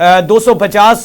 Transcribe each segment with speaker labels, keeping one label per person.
Speaker 1: 250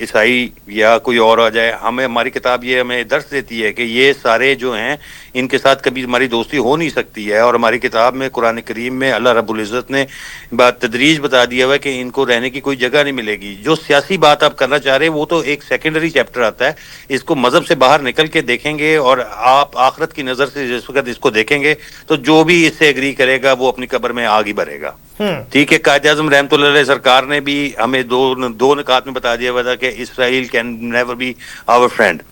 Speaker 2: عیسائی یا کوئی اور آ جائے، ہماری کتاب یہ ہمیں درس دیتی ہے کہ یہ سارے جو ہیں ان کے ساتھ کبھی ہماری دوستی ہو نہیں سکتی ہے، اور ہماری کتاب میں قرآن کریم میں اللہ رب العزت نے تدریج بتا دیا ہوا ہے کہ ان کو رہنے کی کوئی جگہ نہیں ملے گی۔ جو سیاسی بات آپ کرنا چاہ رہے ہیں وہ تو ایک سیکنڈری چیپٹر آتا ہے، اس کو مذہب سے باہر نکل کے دیکھیں گے اور آپ آخرت کی نظر سے جس وقت اس کو دیکھیں گے تو جو بھی اس سے ایگری کرے گا وہ اپنی قبر میں آگ ہی بھرے گا۔ ٹھیک ہے، قائد اعظم رحمۃ اللہ علیہ سرکار نے بھی ہمیں دو نکات میں بتا دیا ہوا تھا کہ Israel can never be our friend.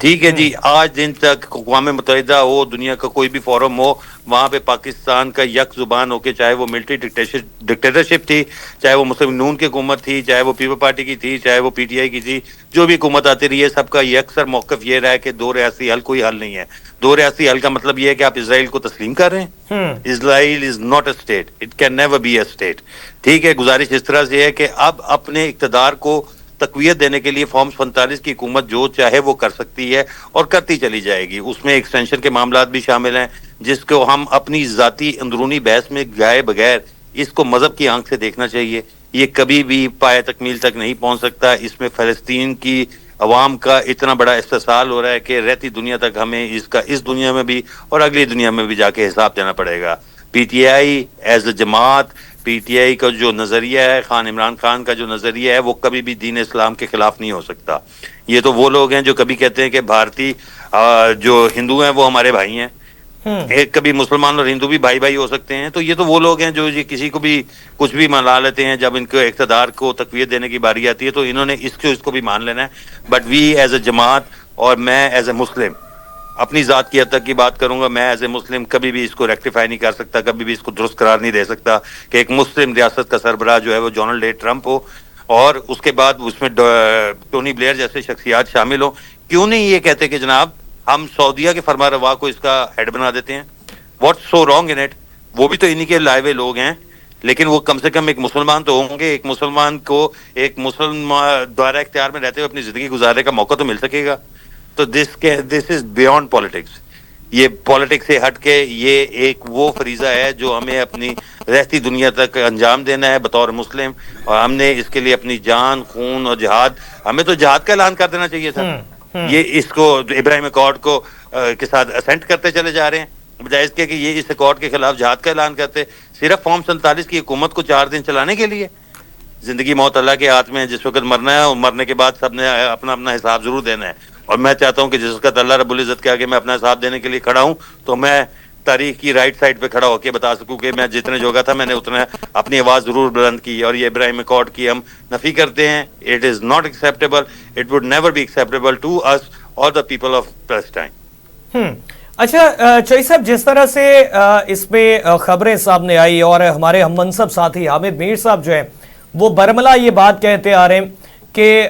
Speaker 2: ٹھیک ہے جی، آج دن تک اقوام متحدہ ہو، دنیا کا کوئی بھی فورم ہو، وہاں پہ پاکستان کا یک زبان ہو کے، چاہے وہ ملٹری ڈکٹیٹرشپ تھی، چاہے وہ مسلم نون کی حکومت تھی، چاہے وہ پیپل پارٹی کی تھی، چاہے وہ پی ٹی آئی کی تھی، جو بھی حکومت آتی رہی ہے، سب کا یکسر موقف یہ رہا ہے کہ دو ریاستی حل کوئی حل نہیں ہے۔ دو ریاستی حل کا مطلب یہ ہے کہ آپ اسرائیل کو تسلیم کر رہے ہیں۔ Israel is not a state, it can never be a state. ٹھیک ہے، گزارش اس طرح سے ہے کہ اب اپنے اقتدار کو تقویت دینے کے لیے فارم 47 کی حکومت جو چاہے وہ کر سکتی ہے اور کرتی چلی جائے گی۔ اس میں ایکسٹینشن کے معاملات بھی شامل ہیں جس کو ہم اپنی ذاتی اندرونی بحث میں گائے بغیر اس کو مذہب کی آنکھ سے دیکھنا چاہیے۔ یہ کبھی بھی پائے تکمیل تک نہیں پہنچ سکتا۔ اس میں فلسطین کی عوام کا اتنا بڑا استحصال ہو رہا ہے کہ رہتی دنیا تک ہمیں اس کا اس دنیا میں بھی اور اگلی دنیا میں بھی جا کے حساب دینا پڑے گا۔ P T I as a جماعت، پی ٹی آئی کا جو نظریہ ہے، خان عمران خان کا جو نظریہ ہے، وہ کبھی بھی دین اسلام کے خلاف نہیں ہو سکتا۔ یہ تو وہ لوگ ہیں جو کبھی کہتے ہیں کہ بھارتی جو ہندو ہیں وہ ہمارے بھائی ہیں، ایک کبھی مسلمان اور ہندو بھی بھائی بھائی ہو سکتے ہیں، تو یہ تو وہ لوگ ہیں جو یہ کسی کو بھی کچھ بھی مان لیتے ہیں۔ جب ان کو اقتدار کو تقویت دینے کی باری آتی ہے تو انہوں نے اس کو بھی مان لینا ہے۔ بٹ وی ایز اے جماعت اور میں ایز اے مسلم اپنی ذات کی حد تک کی بات کروں گا، میں ایز اے مسلم کبھی بھی اس کو ریکٹیفائی نہیں کر سکتا، کبھی بھی اس کو درست قرار نہیں دے سکتا کہ ایک مسلم ریاست کا سربراہ جو ہے وہ ڈونلڈ ڈے ٹرمپ ہو اور اس کے بعد اس میں ٹونی بلیئر جیسے شخصیات شامل ہوں۔ کیوں نہیں یہ کہتے کہ جناب ہم سعودیہ کے فرما روا کو اس کا ہیڈ بنا دیتے ہیں؟ What so wrong in it? وہ بھی تو انہی کے لائے ہوئے لوگ ہیں، لیکن وہ کم سے کم ایک مسلمان تو ہوں گے۔ ایک مسلمان کو ایک مسلمان دائرہ اختیار میں رہتے ہوئے اپنی زندگی گزارنے کا موقع تو مل سکے گا۔ تو دس از بیونڈ پالیٹکس۔ یہ پالیٹکس سے ہٹ کے یہ ایک وہ فریضہ ہے جو ہمیں اپنی رہتی دنیا تک انجام دینا ہے بطور مسلم، اور ہم نے اس کے لیے اپنی جان، خون اور جہاد، ہمیں تو جہاد کا اعلان کر دینا چاہیے تھا۔ یہ اس کو ابراہیم اکارڈ کو کے ساتھ اسینٹ کرتے چلے جا رہے ہیں، بجائے اس کے کہ یہ اس اکارڈ کے خلاف جہاد کا اعلان کرتے، صرف فارم 47 کی حکومت کو 4 دن چلانے کے لیے۔ زندگی موت اللہ کے ہاتھ میں، جس وقت مرنا ہے اور مرنے کے بعد سب نے اپنا اپنا حساب ضرور دینا ہے۔ اور میں چاہتا ہوں کہ جس وقت اللہ رب العزت کے آگے میں اپنا حساب دینے کے لیے کھڑا ہوں تو میں تاریخ کی رائٹ سائڈ پہ کھڑا ہو کے بتا سکوں کہ میں جتنے جوگا تھا میں نے اتنا اپنی آواز ضرور بلند کی۔ اور یہ ابراہیم اکارڈ کی ہم نفی کرتے ہیں۔ It is not acceptable, it would never be acceptable to us or the people of Palestine.
Speaker 1: اچھا چوئی صاحب، جس طرح سے اس میں خبریں سامنے آئی اور ہمارے ہم منصب ساتھی حامد میر صاحب جو ہیں وہ برملا یہ بات کہتے آ رہے ہیں کہ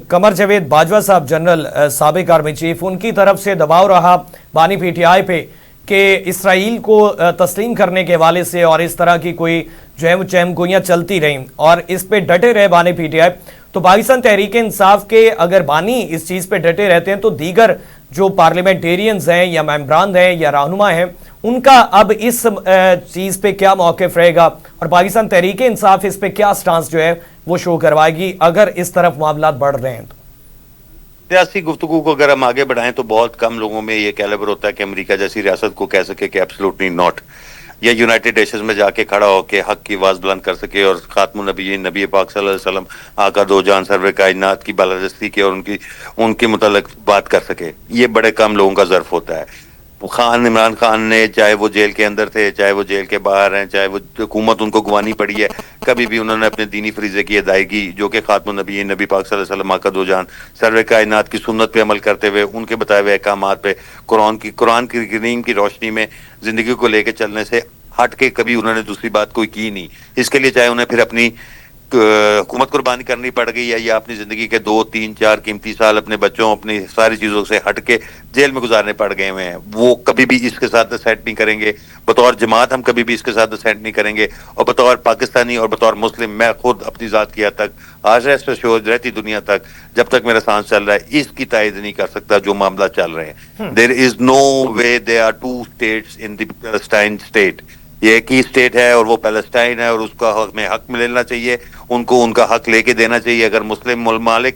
Speaker 1: قمر جاوید باجوہ صاحب جنرل سابق آرمی چیف، ان کی طرف سے دباؤ رہا بانی پی ٹی آئی پہ کہ اسرائیل کو تسلیم کرنے کے حوالے سے، اور اس طرح کی کوئی جو ہے وہ چہم گوئیاں چلتی رہیں اور اس پہ ڈٹے رہے بانی پی ٹی آئی۔ تو پاکستان تحریک انصاف کے اگر بانی اس چیز پہ ڈٹے رہتے ہیں تو دیگر جو پارلیمنٹیرینز ہیں یا ممبران ہیں یا رہنما ہیں ان کا اب اس چیز پہ کیا موقف رہے گا، اور پاکستان تحریک انصاف اس پہ کیا سٹانس جو ہے وہ شو کروائے گی اگر اس طرف معاملات بڑھ رہے ہیں؟ تو
Speaker 2: سیاسی گفتگو کو اگر ہم آگے بڑھائیں تو بہت کم لوگوں میں یہ کیلیبر ہوتا ہے کہ امریکہ جیسی ریاست کو کہہ سکے کہ ایبسلوٹلی ناٹ، یا یونائٹڈ نیشنز میں جا کے کھڑا ہو کے حق کی آواز بلند کر سکے اور خاتم النبیین نبی پاک صلی اللہ علیہ وسلم آقا دو جان سرور کائنات کی بالادستی کے اور ان کے متعلق بات کر سکے۔ یہ بڑے کم لوگوں کا ظرف ہوتا ہے۔ خان عمران خان نے، چاہے وہ جیل کے اندر تھے، چاہے وہ جیل کے باہر ہیں، چاہے وہ حکومت ان کو گوانی پڑی ہے، کبھی بھی انہوں نے اپنے دینی فریضے کی ادائیگی جو کہ خاتم النبیین نبی پاک صلی اللہ علیہ وسلم آقا دو جان سرور کائنات کی سنت پہ عمل کرتے ہوئے، ان کے بتائے ہوئے احکامات پہ قرآن کی کریم کی روشنی میں زندگی کو لے کے چلنے سے ہٹ کے کبھی انہوں نے دوسری بات کوئی کی نہیں۔ اس کے لیے چاہے انہیں پھر اپنی حکومت قربانی کرنی پڑ گئی ہے یا اپنی زندگی کے 2 3 4 قیمتی سال اپنے بچوں، اپنی ساری چیزوں سے ہٹ کے جیل میں گزارنے پڑ گئے ہوئے ہیں، وہ کبھی بھی اس کے ساتھ سیٹ نہیں کریں گے۔ بطور جماعت ہم کبھی بھی اس کے ساتھ سیٹ نہیں کریں گے، اور بطور پاکستانی اور بطور مسلم میں خود اپنی ذات کی حد تک آج رہتی دنیا تک جب تک میرا سانس چل رہا ہے اس کی تائید نہیں کر سکتا جو معاملہ چل رہے ہیں۔ دیر از نو وے they are 2 states in the Palestine state۔ یہ ایک ہی اسٹیٹ ہے اور وہ پیلسٹائن ہے، اور اس کا ہمیں حق ملنا چاہیے، ان کو ان کا حق لے کے دینا چاہیے۔ اگر مسلم ممالک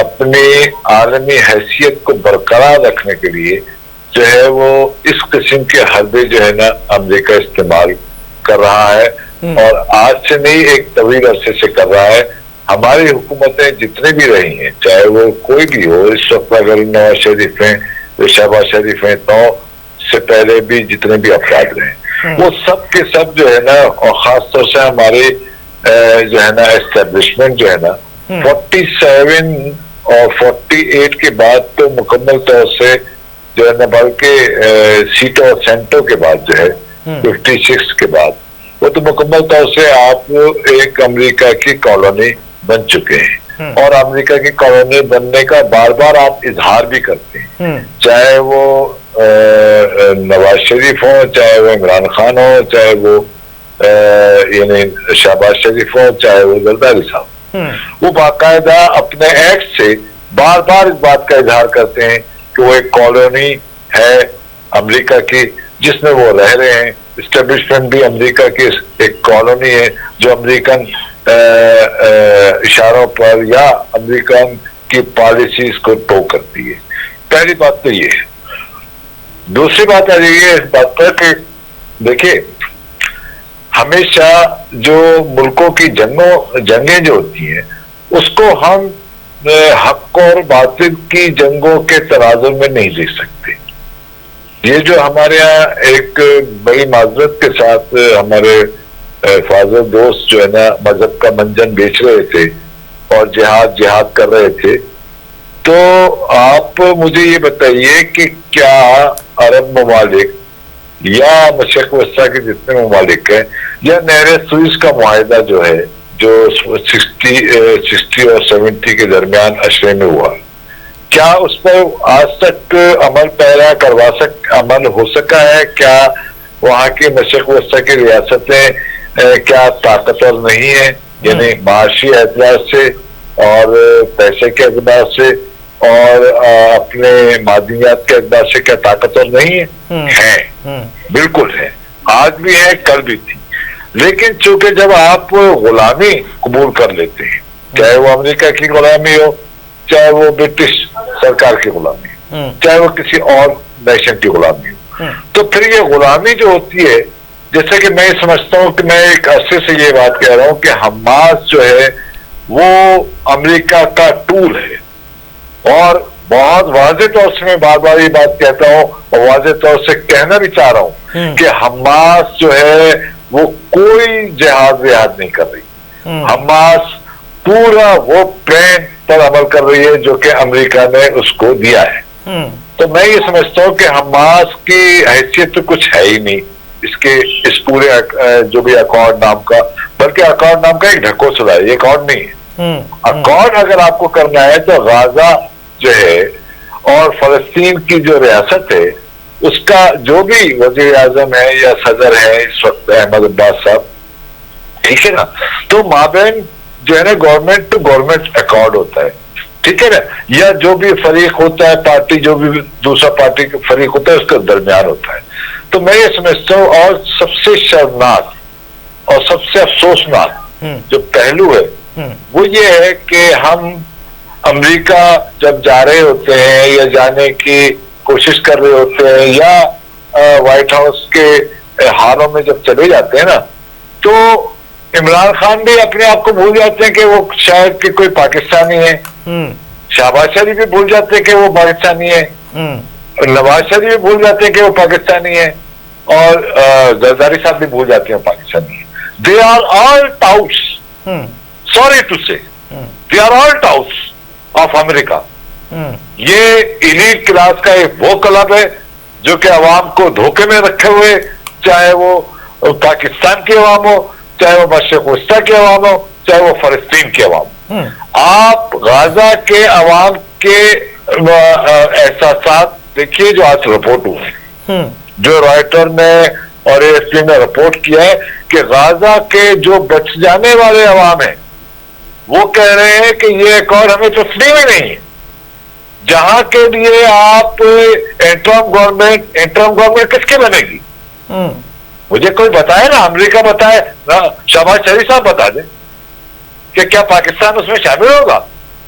Speaker 3: اپنی عالمی حیثیت کو برقرار رکھنے کے لیے جو ہے وہ اس قسم کے حربے جو ہے نا امریکہ استعمال کر رہا ہے، اور آج سے نہیں ایک طویل عرصے سے کر رہا ہے۔ ہماری حکومتیں جتنے بھی رہی ہیں، چاہے وہ کوئی بھی ہو، اس وقت اگر نواز شریف ہیں، شہباز شریف ہیں، تو سے پہلے بھی جتنے بھی افراد رہے، وہ سب کے سب جو ہے نا، اور خاص طور سے ہمارے جو ہے نا اسٹیبلشمنٹ جو ہے نا 47 اور 48 کے بعد تو مکمل طور سے جو ہے نا، بلکہ سیٹوں اور سینٹوں کے بعد جو ہے 56 کے بعد وہ تو مکمل طور سے آپ ایک امریکہ کی کالونی بن چکے ہیں، اور امریکہ کی کالونی بننے کا بار بار آپ اظہار بھی کرتے ہیں، چاہے وہ نواز شریف ہو، چاہے وہ عمران خان ہو، چاہے وہ یعنی شہباز شریف ہو، چاہے وہ زرداری صاحب، وہ باقاعدہ اپنے ایکٹ سے بار بار اس بات کا اظہار کرتے ہیں کہ وہ ایک کالونی ہے امریکہ کی جس میں وہ رہ رہے ہیں۔ اسٹیبلشمنٹ بھی امریکہ کی ایک کالونی ہے جو امریکن اشاروں پر یا امریکن کی پالیسیز کو ٹو کرتی ہے۔ پہلی بات تو یہ ہے۔ دوسری بات آ رہی ہے اس بات پر کہ دیکھیں، ہمیشہ جو ملکوں کی جنگیں جو ہوتی ہیں اس کو ہم حق اور باطل کی جنگوں کے تناظر میں نہیں دیکھ سکتے۔ یہ جو ہمارے یہاں ایک بڑی معذرت کے ساتھ ہمارے فاضل دوست جو ہے نا مذہب کا منجن بیچ رہے تھے اور جہاد کر رہے تھے، تو آپ مجھے یہ بتائیے کہ کیا عرب ممالک یا مشرق وسطیٰ کے جتنے ممالک ہیں یا نہر سوئز کا معاہدہ جو ہے جو 60 اور 70 کے درمیان اشرے میں ہوا، کیا اس پر آج تک عمل ہو سکا ہے؟ کیا وہاں کی مشرق وسطیٰ کی ریاستیں کیا طاقتور نہیں ہیں، یعنی معاشی اعتبار سے اور پیسے کے اعتبار سے اور اپنے معدنیات کے اعتبار سے کیا طاقتور نہیں ہیں؟ بالکل ہیں، آج بھی ہیں، کل بھی تھی۔ لیکن چونکہ جب آپ غلامی قبول کر لیتے ہیں، چاہے وہ امریکہ کی غلامی ہو، چاہے وہ برٹش سرکار کی غلامی ہو، چاہے وہ کسی اور نیشن کی غلامی ہو، تو پھر یہ غلامی جو ہوتی ہے، جیسے کہ میں سمجھتا ہوں کہ میں ایک عرصے سے یہ بات کہہ رہا ہوں کہ حماس جو ہے وہ امریکہ کا ٹول ہے، اور بہت واضح طور سے میں بار بار یہ بات کہتا ہوں اور واضح طور سے کہنا بھی چاہ رہا ہوں کہ حماس جو ہے وہ کوئی جہاد وہاد نہیں کر رہی۔ حماس پورا وہ پلان پر عمل کر رہی ہے جو کہ امریکہ نے اس کو دیا ہے۔ تو میں یہ سمجھتا ہوں کہ حماس کی حیثیت تو کچھ ہے ہی نہیں اس پورے جو بھی اکارڈ نام کا، بلکہ اکارڈ نام کا ایک ڈھکوسلا ہے، یہ اکارڈ نہیں ہے۔ اکارڈ اگر آپ کو کرنا ہے تو غزہ جو ہے اور فلسطین کی جو ریاست ہے اس کا جو بھی وزیر اعظم ہے یا صدر ہے اس وقت احمد عباس صاحب، ٹھیک ہے نا، تو مابین جو ہے نا گورنمنٹ ٹو گورنمنٹ اکارڈ ہوتا ہے، ٹھیک ہے نا، یا جو بھی فریق ہوتا ہے پارٹی، جو بھی دوسرا پارٹی فریق ہوتا ہے اس کے درمیان ہوتا ہے۔ تو میں یہ سمجھتا ہوں، اور سب سے شرمناک اور سب سے افسوسناک جو پہلو ہے وہ یہ ہے کہ ہم امریکہ جب جا رہے ہوتے ہیں یا جانے کی کوشش کر رہے ہوتے ہیں یا وائٹ ہاؤس کے ہالوں میں جب چلے جاتے ہیں نا، تو عمران خان بھی اپنے آپ کو بھول جاتے ہیں کہ وہ شاید کہ کوئی پاکستانی ہے، شہباز شریف بھی بھول جاتے ہیں کہ وہ پاکستانی ہے، نواز شریف بھی بھول جاتے ہیں کہ وہ پاکستانی ہے، اور زرداری صاحب بھی بھول جاتے ہیں پاکستانی ہے۔ They are all touts, sorry to say, they are all touts of America. یہ ایلیٹ کلاس کا ایک وہ کلب ہے جو کہ عوام کو دھوکے میں رکھے ہوئے، چاہے وہ پاکستان کی عوام ہو، چاہے وہ مشرق وسطیٰ کی عوام ہو، چاہے وہ فلسطین کی عوام ہو۔ آپ غزہ کے عوام کے احساسات دیکھیے جو آج رپورٹ ہوئے، جو رائٹر نے اور AFP نے رپورٹ کیا ہے کہ غزہ کے جو بچ جانے والے عوام ہیں وہ کہہ رہے ہیں کہ یہ ایک اور ہمیں تسلیم ہی نہیں ہے، جہاں کے لیے آپ انٹرم گورنمنٹ کس کی بنے گی؟ مجھے کوئی بتائے نا، امریکہ بتائے نا، شہباز شریف صاحب بتا دیں کہ کیا پاکستان اس میں شامل ہوگا؟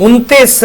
Speaker 1: 29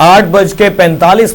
Speaker 1: 8:45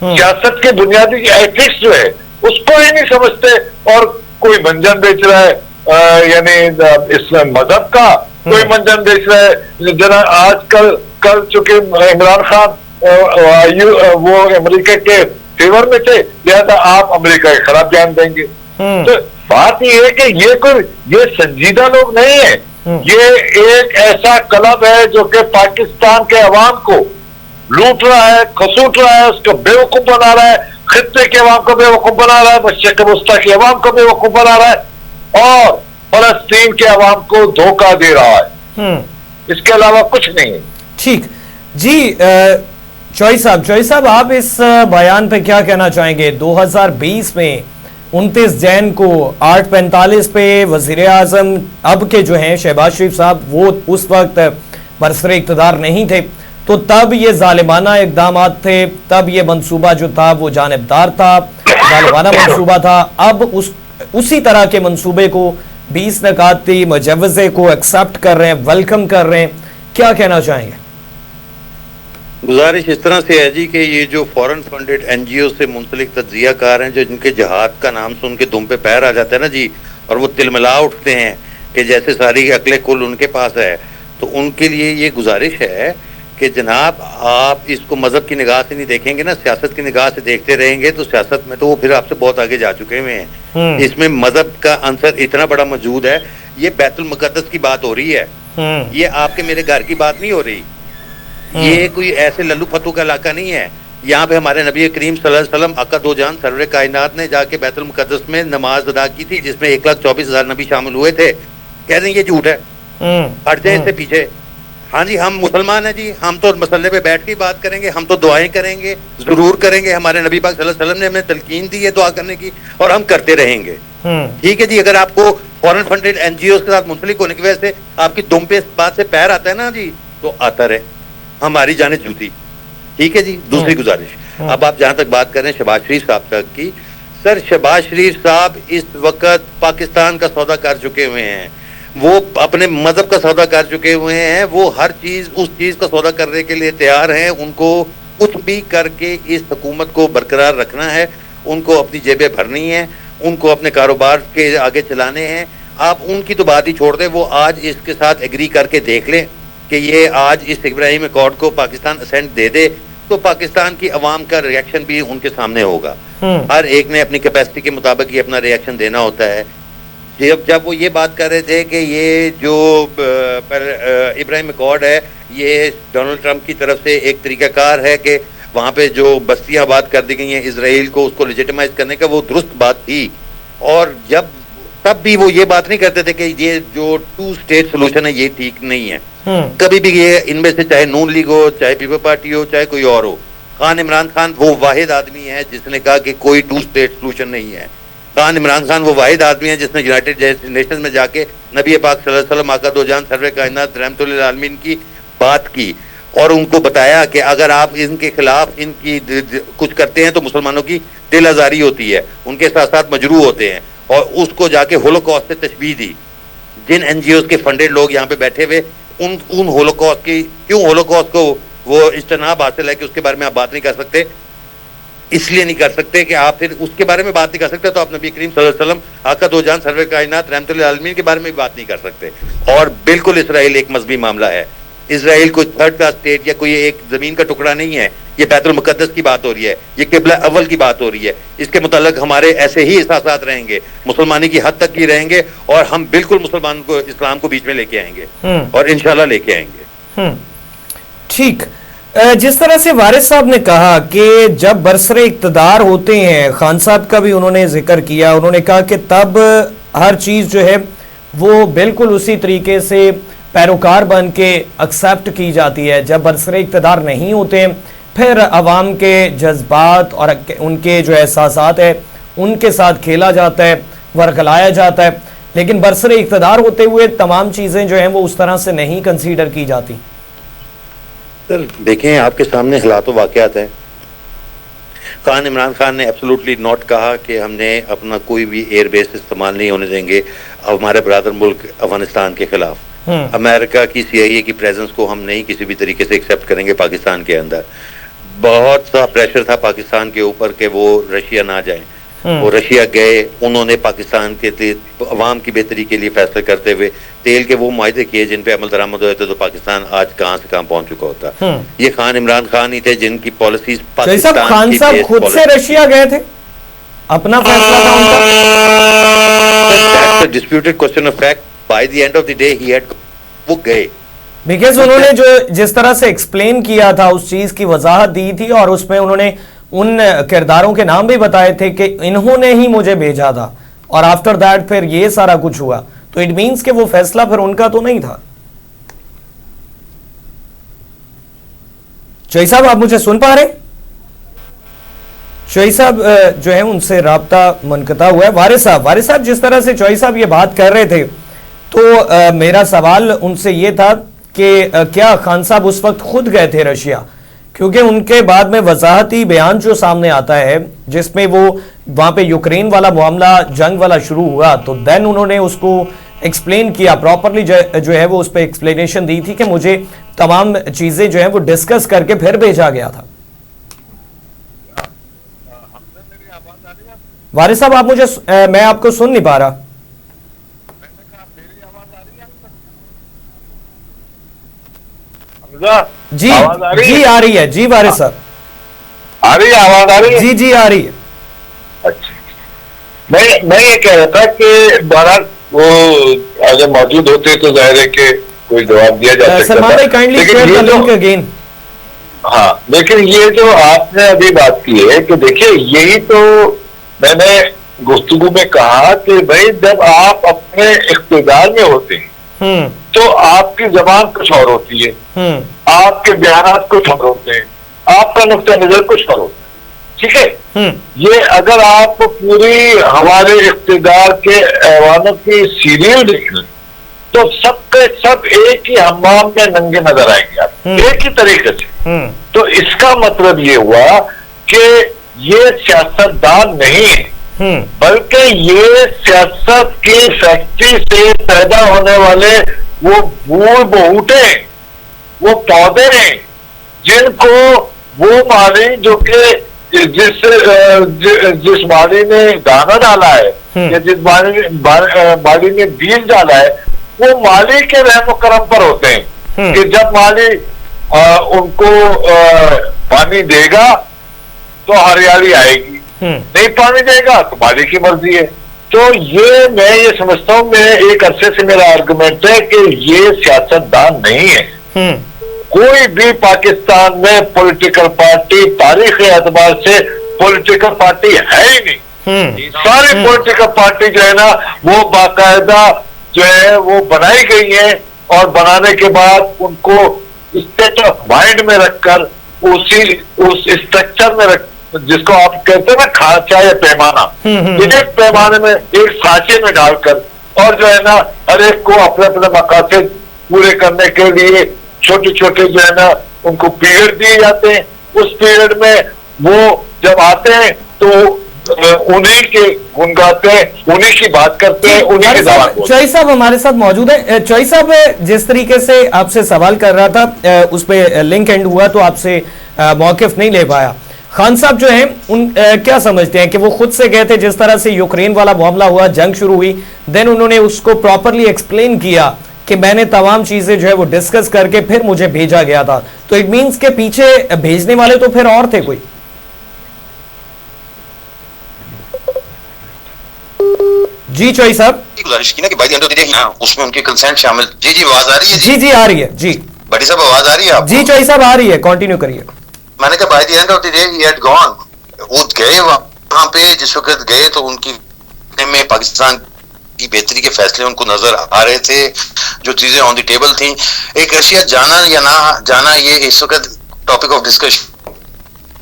Speaker 3: سیاست کے بنیادی ایتھکس جو ہے اس کو ہی نہیں سمجھتے، اور کوئی منجن بیچ رہا ہے یعنی اس مذہب کا، کوئی منجن بیچ رہا ہے جنا آج کل چونکہ عمران خان وہ امریکہ کے فیور میں تھے، لہذا آپ امریکہ کے خلاف جان دیں گے. تو بات یہ ہے کہ یہ سنجیدہ لوگ نہیں ہیں، یہ ایک ایسا کلب ہے جو کہ پاکستان کے عوام کو لوٹ رہا ہے، کھسوٹ رہا ہے، اس کو بیوقوف بنا رہا ہے، خطے کے عوام کو بیوقوف بنا رہا ہے، مشرق وسطیٰ کے عوام کو بیوقوف بنا رہا ہے، اور فلسطین کے عوام کو دھوکہ دے رہا ہے. اس کے علاوہ کچھ نہیں ہے.
Speaker 1: ٹھیک جی، چوئی صاحب آپ اس بیان پہ کیا کہنا چاہیں گے؟ 2020 میں 29 جین کو 8:45 پہ وزیر اعظم اب کے جو ہیں شہباز شریف صاحب، وہ اس وقت برسر اقتدار نہیں تھے، تو تب یہ ظالمانہ اقدامات تھے، تب یہ منصوبہ جو تھا وہ جانبدار تھا، ظالمانہ منصوبہ تھا. اب اسی طرح کے منصوبے کو 20 نکاتی مجوزے کو ایکسپٹ کر رہے ہیں، ویلکم کر رہے ہیں، کیا کہنا چاہیں گے؟
Speaker 2: گزارش اس طرح سے ہے جی کہ یہ جو فورن فنڈڈ این جی او سے منسلک تجزیہ کار ہیں، جو جن کے جہاد کا نام سن کے دم پہ پیر آ جاتا ہے نا جی، اور وہ تلملا اٹھتے ہیں کہ جیسے ساری عقل کل ان کے پاس ہے، تو ان کے لیے یہ گزارش ہے کہ جناب آپ اس کو مذہب کی نگاہ سے نہیں دیکھیں گے نا، سیاست کی نگاہ سے دیکھتے رہیں گے، تو سیاست میں تو وہ پھر آپ سے بہت آگے جا چکے ہوئے ہیں. اس میں مذہب کا عنصر اتنا بڑا موجود ہے. یہ بیت المقدس کی بات ہو رہی ہے، یہ آپ کے میرے گھر کی بات نہیں ہو رہی. یہ کوئی ایسے للو فتو کا علاقہ نہیں ہے. یہاں پہ ہمارے نبی کریم صلی اللہ علیہ وسلم آقا دو جان سرور کائنات نے جا کے بیت المقدس میں نماز ادا کی تھی، جس میں 1,24,000 نبی شامل ہوئے تھے. کہہ رہے ہیں یہ جھوٹ ہے، ہٹ جائیں اس سے پیچھے. ہاں جی ہم مسلمان ہیں جی، ہم تو مسئلے پہ بیٹھ کے بات کریں گے، ہم تو دعائیں کریں گے، ضرور کریں گے. ہمارے نبی پاک صلی اللہ علیہ وسلم نے ہمیں تلقین دی ہے دعا کرنے کی، اور ہم کرتے رہیں گے. ٹھیک ہے جی، اگر آپ کو فورن فنڈڈ این جی اوز کے ساتھ منسلک ہونے کی وجہ سے آپ کی دم پہ اس بات سے پیر آتا ہے نا جی، تو آتا رہے، ہماری جانب جوتی. ٹھیک ہے جی. دوسری گزارش، اب آپ جہاں تک بات کر رہے ہیں شہباز شریف صاحب تک کی، سر شہباز شریف صاحب اس وقت پاکستان کا سودا کر چکے ہوئے ہیں، وہ اپنے مذہب کا سودا کر چکے ہوئے ہیں، وہ ہر چیز اس چیز کا سودا کرنے کے لیے تیار ہیں. ان کو کچھ بھی کر کے اس حکومت کو برقرار رکھنا ہے، ان کو اپنی جیبیں بھرنی ہیں، ان کو اپنے کاروبار کے آگے چلانے ہیں. آپ ان کی تو بات ہی چھوڑ دیں، وہ آج اس کے ساتھ ایگری کر کے دیکھ لیں کہ یہ آج اس ابراہیم اکارڈ کو پاکستان اسینٹ دے دے، تو پاکستان کی عوام کا ری ایکشن بھی ان کے سامنے ہوگا. ہر ایک نے اپنی کیپیسٹی کے مطابق یہ اپنا ری ایکشن دینا ہوتا ہے. جب وہ یہ بات کر رہے تھے کہ یہ جو ابراہیم اکارڈ ہے یہ ڈونلڈ ٹرمپ کی طرف سے ایک طریقہ کار ہے کہ وہاں پہ جو بستیاں آباد کر دی گئی ہیں اسرائیل کو، اس کو لیجیٹمائز کرنے کا، وہ درست بات تھی. اور تب بھی وہ یہ بات نہیں کرتے تھے کہ یہ جو 2 اسٹیٹ سولوشن ہے یہ ٹھیک نہیں ہے. کبھی بھی یہ ان میں سے چاہے نون لیگ ہو، چاہے پیپل پارٹی ہو، چاہے کوئی اور ہو، عمران خان وہ واحد آدمی ہے جس نے کہا کہ کوئی 2 اسٹیٹ سولوشن نہیں ہے. عمران خان وہ واحد آدمی ہے جس نے یونائٹڈ نیشنز میں جا کے نبی پاک صلی اللہ علیہ وسلم آقا دو جان سرور کائنات رحمت للعالمین کی بات کی، اور ان کو بتایا کہ اگر آپ ان کے خلاف ان کی کچھ کرتے ہیں تو مسلمانوں کی دل آزاری ہوتی ہے، ان کے ساتھ ساتھ مجروح ہوتے ہیں. اور اس کو جا کے ہولوکاسٹ سے تشبیہ دی. جن این جی اوز کے فنڈڈ لوگ یہاں پہ بیٹھے ہوئے، ان ہولوکاسٹ کی کیوں ہولوکاسٹ کو وہ اجتناب حاصل ہے کہ اس کے بارے میں آپ بات نہیں کر سکتے؟ اس لیے نہیں کر سکتے کہ آپ پھر اس کے بارے میں بات نہیں کر سکتے تو آپ نبی کریم صلی اللہ علیہ وسلم آقا دو جان سرور کائنات رحمت للعالمین کے بارے میں بھی بات نہیں کر سکتے. اور بالکل اسرائیل ایک مذہبی معاملہ ہے. اسرائیل کوئی 3rd کلاس اسٹیٹ یا کوئی ایک زمین کا ٹکڑا نہیں ہے. یہ بیت المقدس کی بات ہو رہی ہے، یہ قبلہ اول کی بات ہو رہی ہے. اس کے متعلق ہمارے ایسے ہی احساسات رہیں گے، مسلمانی کی حد تک ہی رہیں گے، اور ہم بالکل مسلمان کو اسلام کو بیچ میں لے کے آئیں گے، اور انشاءاللہ لے کے آئیں گے.
Speaker 1: ٹھیک. جس طرح سے وارث صاحب نے کہا کہ جب برسر اقتدار ہوتے ہیں، خان صاحب کا بھی انہوں نے ذکر کیا، انہوں نے کہا کہ تب ہر چیز جو ہے وہ بالکل اسی طریقے سے پیروکار بن کے ایکسیپٹ کی جاتی ہے. جب برسر اقتدار نہیں ہوتے ہیں پھر عوام کے جذبات اور ان کے جو احساسات ہیں ان کے ساتھ کھیلا جاتا ہے، ورگلایا جاتا ہے. لیکن برسر اقتدار ہوتے ہوئے تمام چیزیں جو ہیں وہ اس طرح سے نہیں کنسیڈر کی جاتی.
Speaker 2: سر دیکھیں آپ کے سامنے حالات و واقعات ہیں. عمران خان نے ایبسولوٹلی نوٹ کہا کہ ہم نے اپنا کوئی بھی ایئر بیس استعمال نہیں ہونے دیں گے ہمارے برادر ملک افغانستان کے خلاف. امریکہ کی CIA کی پریزنس کو ہم نہیں کسی بھی طریقے سے ایکسیپٹ کریں گے پاکستان کے اندر. بہت سا پریشر تھا پاکستان کے اوپر کہ وہ رشیا نہ جائیں. وہ رشیا گئے, انہوں نے پاکستان کے عوام کی بہتری کے لیے فیصلے کرتے ہوئے تیل کے وہ معاہدے کیے جن پہ عمل درآمد ہوئے تھے, تو پاکستان آج کہاں سے کہاں پہنچ چکا ہوتا. یہ خان عمران خان ہی تھے جن کی پالیسیز
Speaker 1: خان صاحب خود سے رشیا گئے تھے, اپنا فیصلہ تھا ان کا.
Speaker 2: Disputed question of fact, by the end of the day he head, وہ گئے
Speaker 1: بیکاز انہوں نے جو جس طرح سے ایکسپلین کیا تھا اس چیز کی وضاحت دی تھی, اور اس میں انہوں نے ان کرداروں کے نام بھی بتائے تھے کہ انہوں نے ہی مجھے بھیجا تھا, اور آفٹر دیٹ پھر یہ سارا کچھ ہوا, تو اٹ مینس کہ وہ فیصلہ پھر ان کا تو نہیں تھا. چوئی صاحب آپ مجھے سن پا رہے؟ چوئی صاحب جو ہے ان سے رابطہ منقطع ہوا ہے. وارث صاحب جس طرح سے چوئی صاحب یہ بات کر رہے تھے, تو میرا سوال ان سے یہ تھا کہ کیا خان صاحب اس وقت خود گئے تھے رشیا, کیونکہ ان کے بعد میں وضاحتی بیان جو سامنے آتا ہے جس میں وہ وہاں پہ یوکرین والا معاملہ جنگ والا شروع ہوا, تو دین انہوں نے اس کو ایکسپلین کیا پراپرلی, جو ہے وہ اس پہ ایکسپلینیشن دی تھی کہ مجھے تمام چیزیں جو ہیں وہ ڈسکس کر کے پھر بھیجا گیا تھا. وارث صاحب آپ مجھے, میں آپ کو سن نہیں پا رہا. جی جی آ رہی ہے, جی وارث صاحب
Speaker 3: آ رہی ہے, آواز آ رہی ہے؟
Speaker 1: جی جی آ رہی ہے.
Speaker 3: اچھا, میں یہ کہہ رہا تھا کہ بہرحال وہ اگر موجود ہوتے تو ظاہر ہے کہ کوئی جواب دیا جا سکتا
Speaker 1: سلمان بھائی kindly share the link again.
Speaker 3: ہاں, لیکن یہ جو آپ نے ابھی بات کی ہے کہ دیکھیں یہی تو میں نے گفتگو میں کہا کہ بھائی جب آپ اپنے اقتدار میں ہوتے ہیں تو آپ کی زبان کچھ اور ہوتی ہے, آپ کے بیانات کچھ اور ہوتے ہیں, آپ کا نقطہ نظر کچھ اور ہوتا ہے, ٹھیک ہے. یہ اگر آپ پوری ہمارے اقتدار کے ایوانوں کی سیریل دیکھ لیں تو سب کے سب ایک ہی حمام میں ننگے نظر آئیں گے آپ, ایک ہی طریقے سے. تو اس کا مطلب یہ ہوا کہ یہ سیاستدان نہیں ہے, بلکہ یہ سیاست کی فیکٹری سے پیدا ہونے والے وہ پھول بہوٹے, وہ پودے ہیں جن کو وہ مالی جو کہ جس مالی نے دانا ڈالا ہے یا جس مالی نے بیج ڈالا ہے, وہ مالی کے رحم و کرم پر ہوتے ہیں کہ جب مالی ان کو پانی دے گا تو ہریالی آئے گی, نہیں پانی دے گا تو مالی کی مرضی ہے. تو یہ میں یہ سمجھتا ہوں, میں ایک عرصے سے میرا آرگومنٹ ہے کہ یہ سیاستدان نہیں ہے. کوئی بھی پاکستان میں پولیٹیکل پارٹی تاریخی اعتبار سے پولیٹیکل پارٹی ہے ہی نہیں. ساری پولیٹیکل پارٹی جو ہے نا وہ باقاعدہ جو ہے وہ بنائی گئی ہیں, اور بنانے کے بعد ان کو اسٹیٹ آف مائنڈ میں رکھ کر اس اسٹرکچر میں رکھ, جس کو آپ کہتے ہیں نا کھانچا یا پیمانہ, ایک پیمانے میں ایک سانچے میں ڈال کر, اور جو ہے نا ہر ایک کو اپنے اپنے مقاصد پورے کرنے کے لیے چھوٹے چھوٹے جو ہے نا ان کو پیریڈ دیے جاتے ہیں. اس پیریڈ میں وہ جب آتے ہیں تو انہیں کے گنگاتے ہیں, انہیں کی بات کرتے ہیں, انہیں کی دعوت.
Speaker 1: چوئی صاحب ہمارے ساتھ موجود ہیں. چوئی صاحب جس طریقے سے آپ سے سوال کر رہا تھا اس پہ لنک اینڈ ہوا تو آپ سے موقف نہیں لے پایا. خان صاحب جو ہیں ان کیا سمجھتے ہیں کہ وہ خود سے گئے تھے, جس طرح سے یوکرین والا معاملہ ہوا, جنگ شروع ہوئی, دین انہوں نے اس کو پراپرلی ایکسپلین کیا کہ میں نے تمام چیزیں جو ہے وہ ڈسکس کر کے پھر مجھے بھیجا گیا تھا, تو اٹ مینس کہ پیچھے بھیجنے والے تو پھر اور تھے کوئی. جی چوئی صاحب
Speaker 4: گزارش کی نا کہ by the end of the day اس میں ان کی کنسنٹ شامل. جی جی آواز آ رہی ہے؟
Speaker 1: جی جی آ رہی ہے. جی
Speaker 4: بڑی صاحب آواز آ رہی ہے آپ؟
Speaker 1: جی چوئی صاحب آ رہی ہے, کنٹینیو کریے.
Speaker 4: میں نے کہا by the end of the day he had gone. وہ گئے وہاں پہ, جس وقت گئے تو ان کی میں پاکستان کی بہتری کے فیصلے ان کو نظر آ رہے تھے, جو چیزیں آن دی ٹیبل تھیں. ایک رشیا جانا یا نہ جانا یہ اس وقت ٹاپک آف ڈسکشن.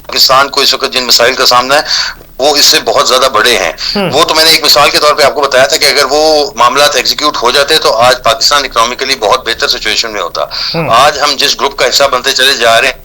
Speaker 4: پاکستان کو اس وقت جن مسائل کا سامنا ہے وہ اس سے بہت زیادہ بڑے ہیں. وہ تو میں نے ایک مثال کے طور پہ آپ کو بتایا تھا کہ اگر وہ معاملات ایگزیکیوٹ ہو جاتے تو آج پاکستان اکنامکلی بہت بہتر سچویشن میں ہوتا. آج ہم جس گروپ کا حصہ بنتے چلے جا رہے ہیں